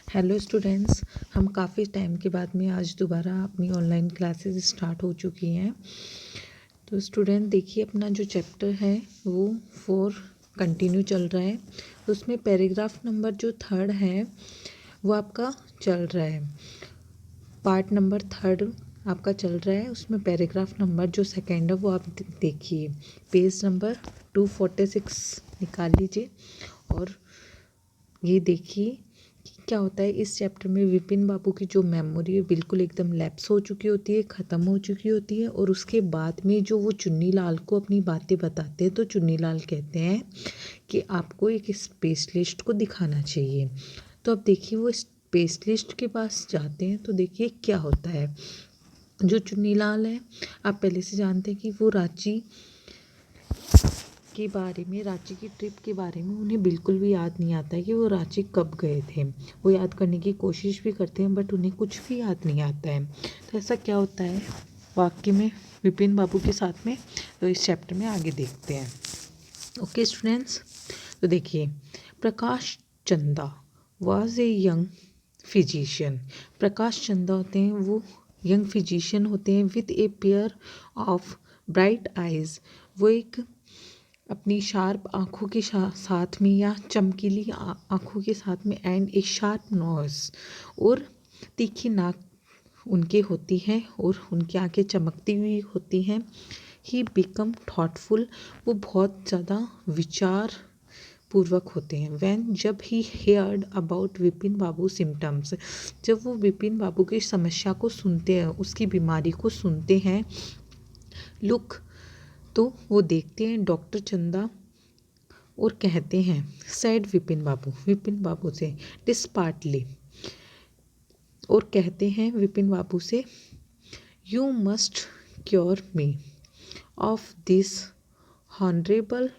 Hello students, हम काफ़ी time के बाद में आज दोबारा अपनी ऑनलाइन क्लासेस स्टार्ट हो चुकी हैं। तो स्टूडेंट देखिए, अपना जो चैप्टर है वो 4 कंटिन्यू चल रहा है। तो उसमें पैराग्राफ नंबर जो 3 है वो आपका चल रहा है। पार्ट नंबर 3 आपका चल रहा है। उसमें पैराग्राफ नंबर जो 2 है वो आप देखिए, पेज नंबर 246 निकाल लीजिए और ये देखिए कि क्या होता है। इस चैप्टर में विपिन बाबू की जो मेमोरी है बिल्कुल एकदम लैप्स हो चुकी होती है, ख़त्म हो चुकी होती है। और उसके बाद में जो वो चुन्नी लाल को अपनी बातें बताते हैं तो चुन्नी लाल कहते हैं कि आपको एक स्पेशलिस्ट को दिखाना चाहिए। तो अब देखिए, वो स्पेशलिस्ट के पास जाते हैं तो देखिए क्या होता है। जो चुन्नी लाल है, आप पहले से जानते हैं कि वो रांची के बारे में, रांची की ट्रिप के बारे में उन्हें बिल्कुल भी याद नहीं आता है कि वो रांची कब गए थे। वो याद करने की कोशिश भी करते हैं बट उन्हें कुछ भी याद नहीं आता है। तो ऐसा क्या होता है वाकई में विपिन बाबू के साथ में, तो इस चैप्टर में आगे देखते हैं। ओके स्टूडेंट्स, तो देखिए, प्रकाश चंदा वॉज ए यंग फिजिशियन। प्रकाश चंदा होते हैं वो यंग फिजिशियन होते हैं with a pair of bright eyes. वो एक अपनी शार्प आँखों के साथ में या चमकीली आँखों के साथ में एंड ए शार्प नोज, और तीखी नाक उनके होती है और उनकी आँखें चमकती हुई होती हैं। ही बिकम थॉटफुल, वो बहुत ज़्यादा विचार पूर्वक होते हैं। वैन जब he heard about Vipin Babu symptoms, जब वो विपिन बाबू की समस्या को सुनते हैं, उसकी बीमारी को सुनते हैं। लुक, तो वो देखते हैं डॉक्टर चंदा और कहते हैं, सैड विपिन बाबू से डिस्पार्टली, और कहते हैं विपिन बाबू से, you must cure me of this honourable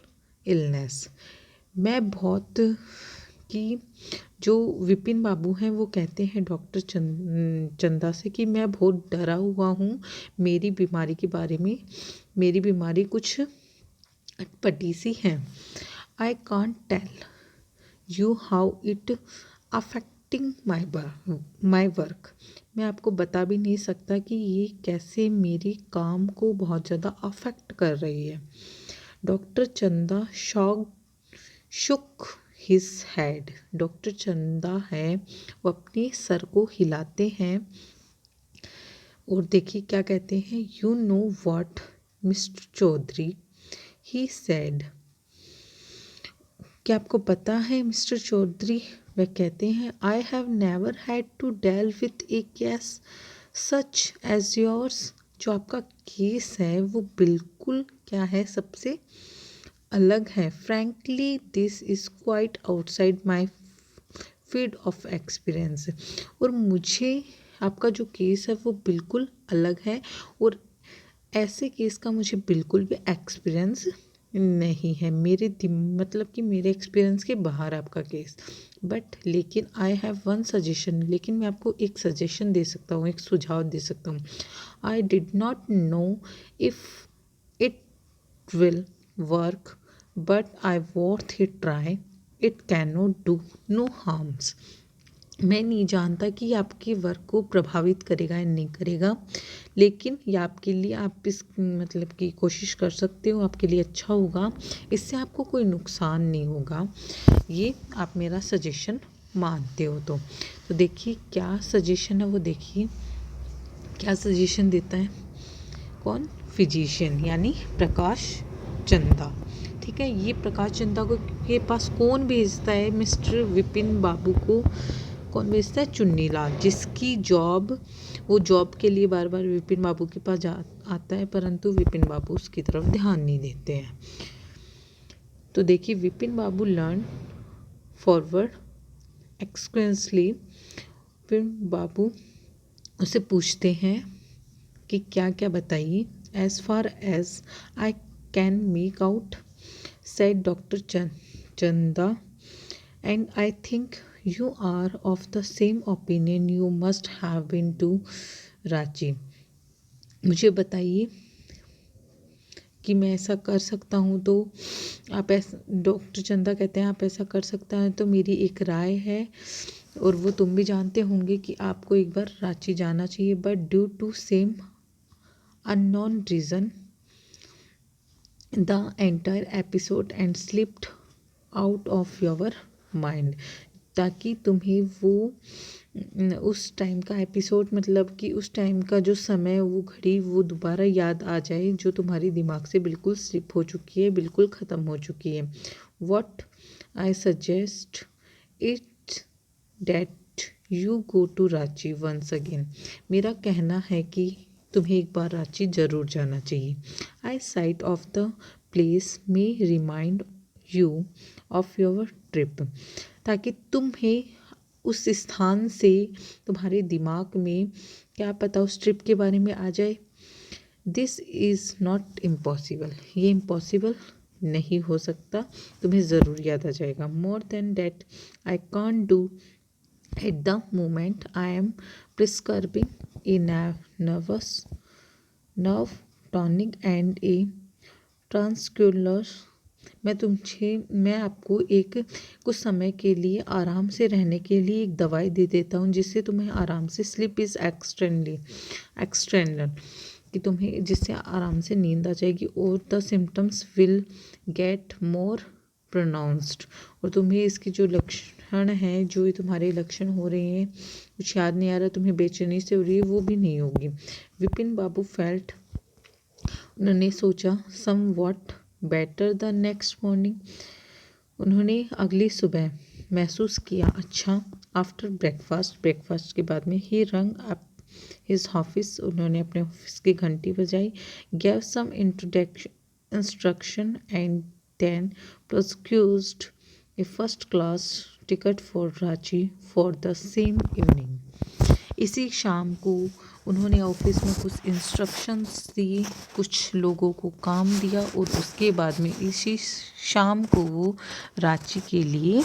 illness. मैं बहुत कि जो विपिन बाबू हैं वो कहते हैं डॉक्टर चंदा से कि मैं बहुत डरा हुआ हूँ मेरी बीमारी के बारे में। मेरी बीमारी कुछ अटपटी सी है। I can't tell you how it affecting my work. मैं आपको बता भी नहीं सकता कि ये कैसे मेरे काम को बहुत ज़्यादा अफेक्ट कर रही है। डॉक्टर चंदा शुक हिज हेड। डॉक्टर चंदा है वो अपने सर को हिलाते हैं और देखिए क्या कहते हैं। You know what mister Chaudhary, he said. क्या आपको पता है मिस्टर चौधरी, वह कहते हैं, I have never had to deal with a case such as yours. जो आपका केस है वो बिल्कुल क्या है, सबसे अलग है। Frankly this is quite outside my field of experience. और मुझे आपका जो केस है वो बिल्कुल अलग है और ऐसे केस का मुझे बिल्कुल भी एक्सपीरियंस नहीं है। मतलब कि मेरे एक्सपीरियंस के बाहर आपका केस। बट लेकिन आई हैव वन सजेशन, लेकिन मैं आपको एक सजेशन दे सकता हूँ, एक सुझाव दे सकता हूँ। I did not know if it will work but I want he try, it can not do no harms. मैं नहीं जानता कि आपके वर्क को प्रभावित करेगा या नहीं करेगा, लेकिन ये आपके लिए, आप इस मतलब की कोशिश कर सकते हो, आपके लिए अच्छा होगा, इससे आपको कोई नुकसान नहीं होगा। ये आप मेरा सजेशन मानते हो तो देखिए क्या सजेशन है वो। देखिए क्या सजेशन देता है कौन, फिजिशियन यानी प्रकाश चंदा। ठीक है, ये प्रकाश चंदा को के पास कौन भेजता है, मिस्टर विपिन बाबू को कौन भेजता है, चुन्नी लाल, जिसकी वो जॉब के लिए बार बार विपिन बाबू के पास आता है, परंतु विपिन बाबू उसकी तरफ ध्यान नहीं देते हैं। तो देखिए, Vipin Babu learn forward anxiously. Vipin Babu उसे पूछते हैं कि क्या क्या बताइए। As far as I can make out, said doctor Chanda, and I think you are of the same opinion, you must have been to Ranchi. मुझे बताइए कि मैं ऐसा कर सकता हूँ तो आप ऐसा, डॉक्टर चंदा कहते हैं आप ऐसा कर सकता है तो मेरी एक राय है और वो तुम भी जानते होंगे कि आपको एक बार रांची जाना चाहिए, but due to same unknown reason the entire episode and slipped out of your mind, ताकि तुम्हें वो उस टाइम का एपिसोड, मतलब कि उस टाइम का जो समय, वो घड़ी, वो दोबारा याद आ जाए जो तुम्हारी दिमाग से बिल्कुल स्लिप हो चुकी है, बिल्कुल ख़त्म हो चुकी है। What I suggest it that you go to Ranchi once again. मेरा कहना है कि तुम्हें एक बार रांची ज़रूर जाना चाहिए। I sight of the place may remind you of your trip, ताकि तुम्हें उस स्थान से तुम्हारे दिमाग में क्या पता उस ट्रिप के बारे में आ जाए। दिस इज़ नॉट इम्पॉसिबल, ये इम्पॉसिबल नहीं हो सकता, तुम्हें ज़रूर याद आ जाएगा। More than that I can't do at the moment I am prescribing a nervous nerve tonic and a tranquilliser. मैं आपको एक कुछ समय के लिए आराम से रहने के लिए एक दवाई दे देता हूँ, जिससे तुम्हें आराम से स्लीप इज़ एक्सटेंडर, कि तुम्हें जिससे आराम से नींद आ जाएगी, और the symptoms will get more pronounced, और तुम्हें इसके जो लक्षण हैं, जो ये तुम्हारे लक्षण हो रहे हैं, कुछ याद नहीं आ रहा, तुम्हें बेचैनी से हो रही है, वो भी नहीं होगी। विपिन बाबू फेल्ट, उन्होंने सोचा, somewhat better the next morning, उन्होंने अगली सुबह महसूस किया अच्छा। आफ्टर ब्रेकफास्ट के बाद में ही रंग अप हिज ऑफिस, उन्होंने अपने ऑफिस की घंटी बजाई, gave some instruction and then procured a first class ticket for Ranchi for the same evening. इसी शाम को उन्होंने ऑफिस में कुछ इंस्ट्रक्शंस दिए, कुछ लोगों को काम दिया, और उसके बाद में इसी शाम को वो रांची के लिए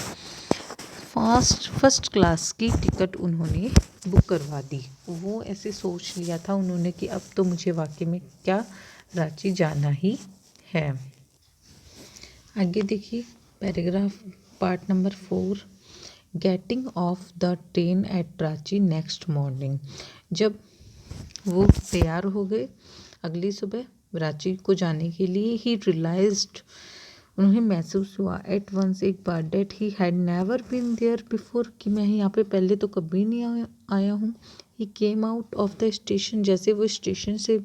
फर्स्ट क्लास की टिकट उन्होंने बुक करवा दी। वो ऐसे सोच लिया था उन्होंने कि अब तो मुझे वाकई में क्या रांची जाना ही है। आगे देखिए paragraph part number 4, getting off the train at Ranchi next morning. जब वो तैयार हो गए अगली सुबह रांची को जाने के लिए, ही रियलाइज्ड, उन्हें महसूस हुआ, एट वंस एक बार, that he had never been there before, कि मैं यहाँ पे पहले तो कभी नहीं आया हूँ। He came out of the station, जैसे वो स्टेशन से,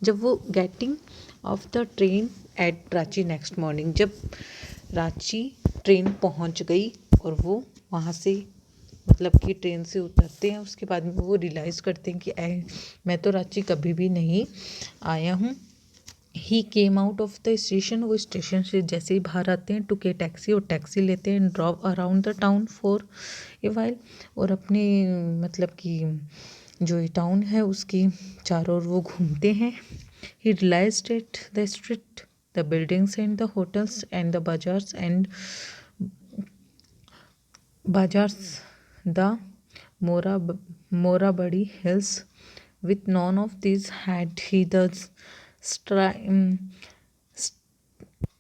जब वो getting off the train at Ranchi next morning, जब रांची ट्रेन पहुँच गई और वो वहाँ से, मतलब कि ट्रेन से उतरते हैं, उसके बाद में वो रियलाइज़ करते हैं कि मैं तो रांची कभी भी नहीं आया हूँ। He came out of the station, वो स्टेशन से जैसे ही बाहर आते हैं, टू के टैक्सी, और टैक्सी लेते हैं, drop around the town for a while, और अपने मतलब कि जो ये टाउन है उसकी चारों ओर वो घूमते हैं। He realised at the street, the buildings and the hotels and the bazaars the Morabadi hills. With none of these had he the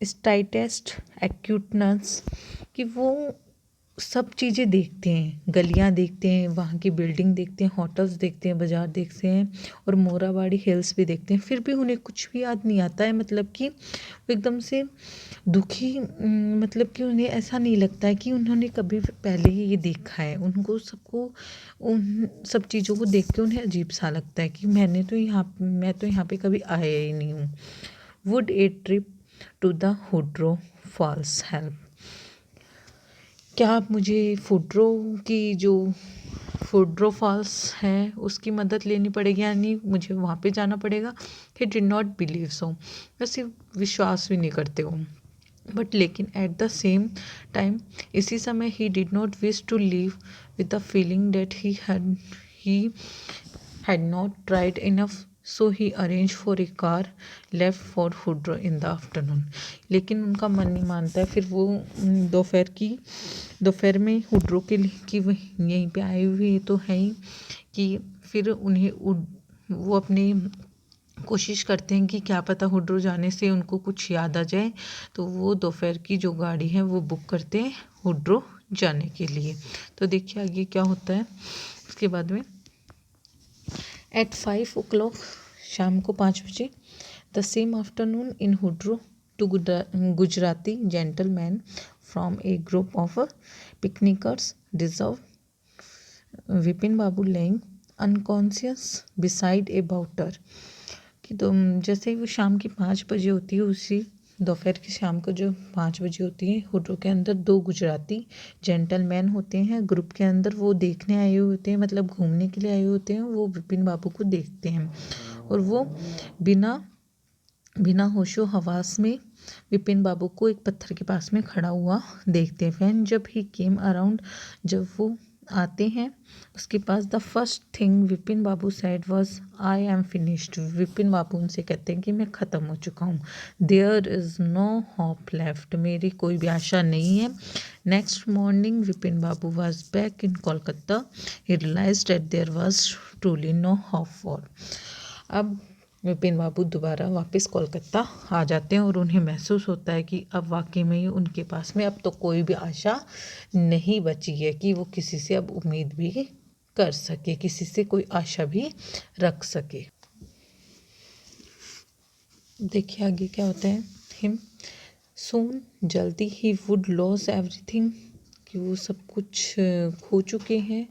slightest acuteness, कि वो सब चीज़ें देखते हैं, गलियाँ देखते हैं, वहाँ की बिल्डिंग देखते हैं, होटल्स देखते हैं, बाज़ार देखते हैं, और मोराबाड़ी हिल्स भी देखते हैं, फिर भी उन्हें कुछ भी याद नहीं आता है। मतलब कि वो एकदम से दुखी, मतलब कि उन्हें ऐसा नहीं लगता है कि उन्होंने कभी पहले ही ये देखा है। उनको सबको उन सब चीज़ों को देख के उन्हें अजीब सा लगता है कि मैं तो यहाँ पे कभी आया ही नहीं हूँ। Would a trip to the Hundru falls help, क्या आप मुझे फुड्रो फॉल्स है उसकी मदद लेनी पड़ेगी, यानी मुझे वहाँ पे जाना पड़ेगा। ही डिड नॉट बिलीव सो, वैसे विश्वास भी नहीं करते हो, बट लेकिन एट द सेम टाइम, इसी समय, he did not wish to leave with the feeling that he had not tried enough, so he arrange for a car left for Hundru in the afternoon. लेकिन उनका मन नहीं मानता है, फिर वो दोपहर में हुड्रो के लिए, कि वह यहीं पे आए हुए तो है ही, कि फिर उन्हें वो अपने कोशिश करते हैं कि क्या पता हुड्रो जाने से उनको कुछ याद आ जाए, तो वो दोपहर की जो गाड़ी है वो बुक करते हैं हुड्रो जाने के लिए। तो देखिए आगे क्या होता है उसके बाद में। एट 5 o'clock, शाम को 5 बजे, the same afternoon in Hundru, two Gujarati gentleman from a group of picnickers deserve Vipin Babu laying unconscious beside a boulder. कि तो जैसे ही वो शाम की 5 बजे होती है, उसी दोपहर की शाम को जो 5 बजे होती है, हुड्रो के अंदर 2 गुजराती जेंटलमैन होते हैं ग्रुप के अंदर, वो देखने आए हुए होते हैं, मतलब घूमने के लिए आए होते हैं, वो विपिन बाबू को देखते हैं और वो बिना बिना होशो हवास में विपिन बाबू को एक पत्थर के पास में खड़ा हुआ देखते हैं। वैन जब ही केम अराउंड, जब वो आते हैं उसके पास, the first thing Vipin Babu said was I am finished. Vipin Babu उनसे कहते हैं कि मैं ख़त्म हो चुका हूँ। There is no hope left, मेरी कोई भी आशा नहीं है। Next morning Vipin Babu was back in Kolkata, he realised that there was truly no hope for. अब विपिन बाबू दोबारा वापस कोलकाता आ जाते हैं और उन्हें महसूस होता है कि अब वाकई में ही उनके पास में अब तो कोई भी आशा नहीं बची है कि वो किसी से अब उम्मीद भी कर सके, किसी से कोई आशा भी रख सके। देखिए आगे क्या होता है। हिम सून, जल्दी ही वुड लॉस एवरीथिंग, कि वो सब कुछ खो चुके हैं।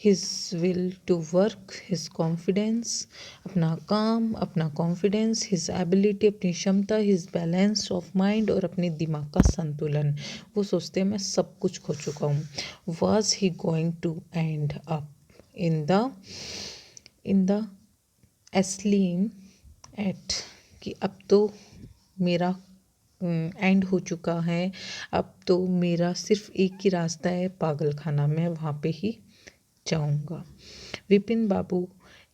His will to work, his confidence, अपना काम, अपना कॉन्फिडेंस, हिज एबिलिटी, अपनी क्षमता, हिज बैलेंस ऑफ माइंड, और अपने दिमाग का संतुलन। वो सोचते हैं मैं सब कुछ खो चुका हूँ। Was he going to end up in the asylum at, कि अब तो मेरा एंड हो चुका है, अब तो मेरा सिर्फ एक ही रास्ता है, पागल खाना, मैं वहाँ पे ही जाऊँगा। Vipin Babu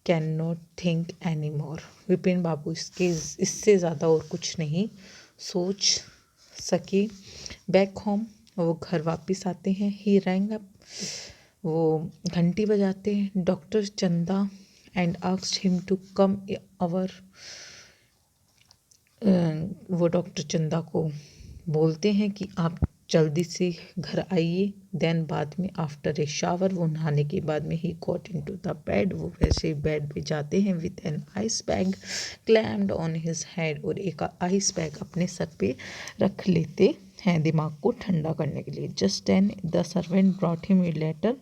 can not think any more, Vipin Babu इससे ज़्यादा और कुछ नहीं सोच सके। बैक होम, वो घर वापस आते हैं। ही रैंग अप, वो घंटी बजाते हैं। Doctor Chanda and asked him to come over, वो डॉक्टर चंदा को बोलते हैं कि आप जल्दी से घर आइए। देन बाद में आफ्टर ए शावर, वो नहाने के बाद में he got into the bed, वो वैसे बेड पे जाते हैं with an ice bag claimed on his head, और एक आइस बैग अपने सर पे रख लेते हैं दिमाग को ठंडा करने के लिए। Just then the servant brought him a letter,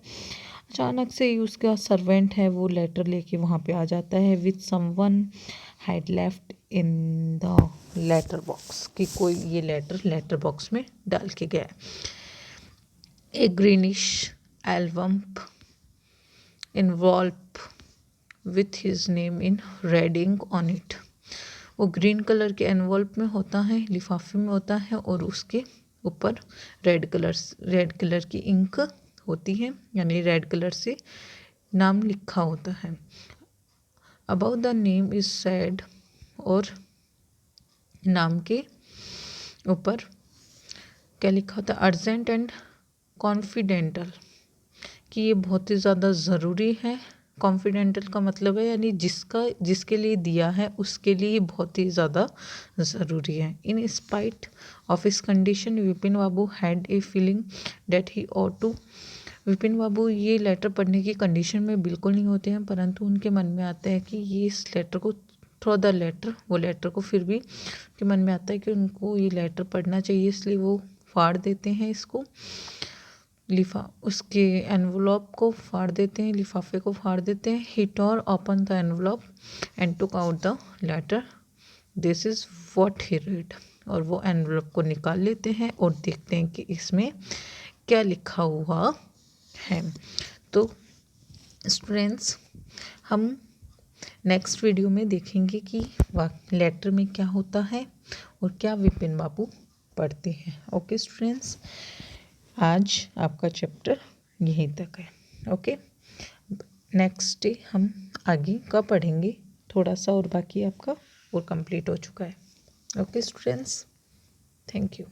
अचानक से ही उसका सर्वेंट है वो लेटर लेके वहाँ पे आ जाता है। With someone had left in the letter box, कि कोई ये लेटर बॉक्स में डाल के गया है। A greenish album envelope with his name in red ink on it, वो ग्रीन कलर के एनवॉल्व में होता है, लिफाफे में होता है, और उसके ऊपर रेड कलर की इंक होती है, यानी रेड कलर से नाम लिखा होता है। About the name is said, और नाम के ऊपर क्या लिखा होता है, अर्जेंट एंड कॉन्फिडेंटल, कि ये बहुत ही ज़्यादा ज़रूरी है। कॉन्फिडेंटल का मतलब है यानी जिसके लिए दिया है उसके लिए बहुत ही ज़्यादा ज़रूरी है। In spite of his condition, Vipin Babu had a feeling that he ought to, Vipin Babu ये लेटर पढ़ने की कंडीशन में बिल्कुल नहीं होते हैं, परंतु उनके मन में आता है कि ये इस लेटर को थ्रू द लेटर, वो लेटर को फिर भी उनके मन में आता है कि उनको ये लेटर पढ़ना चाहिए, इसलिए वो फाड़ देते हैं इसको, उसके एनवलप को फाड़ देते हैं, लिफाफे को फाड़ देते हैं। He tore open the envelope and took out the letter, this is what he read, और वो एनवलप को निकाल लेते हैं और देखते हैं कि इसमें क्या लिखा हुआ है। तो स्टूडेंट्स, हम नेक्स्ट वीडियो में देखेंगे कि लेटर में क्या होता है और क्या विपिन बाबू पढ़ते हैं। ओके स्टूडेंट्स, आज आपका चैप्टर यहीं तक है। ओके, नेक्स्ट डे हम आगे का पढ़ेंगे, थोड़ा सा और बाकी आपका और कंप्लीट हो चुका है। Okay students, thank you.